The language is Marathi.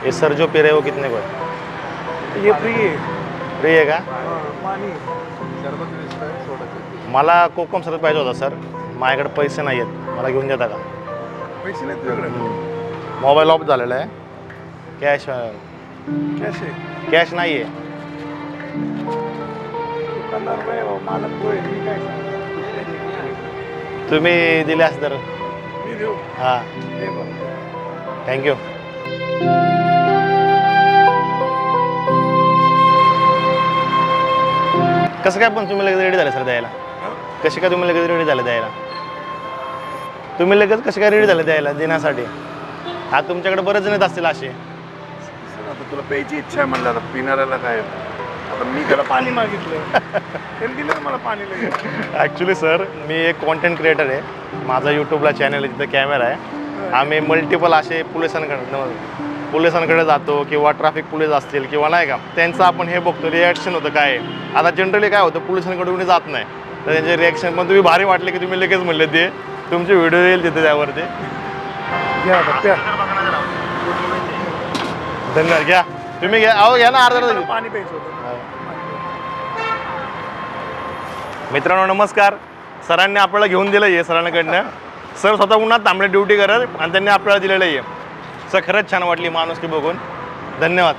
ये सर जो पी रहे हो कितने को है? ये फ्री है। फ्री आहे का? पाणी मला कोकम सरबत पाहिजे होता सर, माझ्याकडे पैसे नाही आहेत, मला घेऊन देता का? पैसे नाही तुझ्याकडे? मोबाईल ऑफ झालेला आहे, कॅश कॅश आहे? कॅश नाही आहे. दुकानदार बाई हो, मालक तो आहे, मी काय सांगू? तुम्ही दिले असते तर. मी देऊ? हां दे बरं. थँक्यू. कसं काय पण तुम्ही लगेच रेडी झाले सर द्यायला? कसे काय तुम्ही लगेच रेडी झाले द्यायला? तुम्ही लगेच कसे काय रेडी झाले द्यायला देण्यासाठी? हा तुमच्याकडे बरेच जण येत असतील असे. आता तुला प्यायची इच्छा आहे म्हणलं, आता पिणाऱ्याला काय? आता मी त्याला पाणी मागितलं, त्याने दिलं मला पाणी लगेच. ॲक्च्युली सर मी एक कॉन्टेंट क्रिएटर आहे, माझा यूट्यूबला चॅनल आहे, तिथं कॅमेरा आहे. आम्ही मल्टिपल असे पोलिसांकडे जातो किंवा ट्रॅफिक पोलीस असतील किंवा नाही का, त्यांचं आपण हे बघतो रिॲक्शन होतं काय आहे. आता जनरली काय होतं, पोलिसांकडे कोणी जात नाही, तर त्यांचे रिॲक्शन पण तुम्ही भारी वाटले की तुम्ही लगेच म्हणले ते तुमचे व्हिडिओ येईल तिथे त्यावरती. घ्या आता प्या. धन्यवाद. घ्या तुम्ही, घ्या. अहो घ्या ना अर्धा. पाणी प्यायचं होतं. मित्रांनो नमस्कार. सरांनी आपल्याला घेऊन दिलं आहे सरांकडनं. सर स्वतः उन्हात थांबले ड्युटी करत आणि त्यांनी आपल्याला दिलेलं आहे. सर खरंच छान वाटली माणुसकी बघून. धन्यवाद.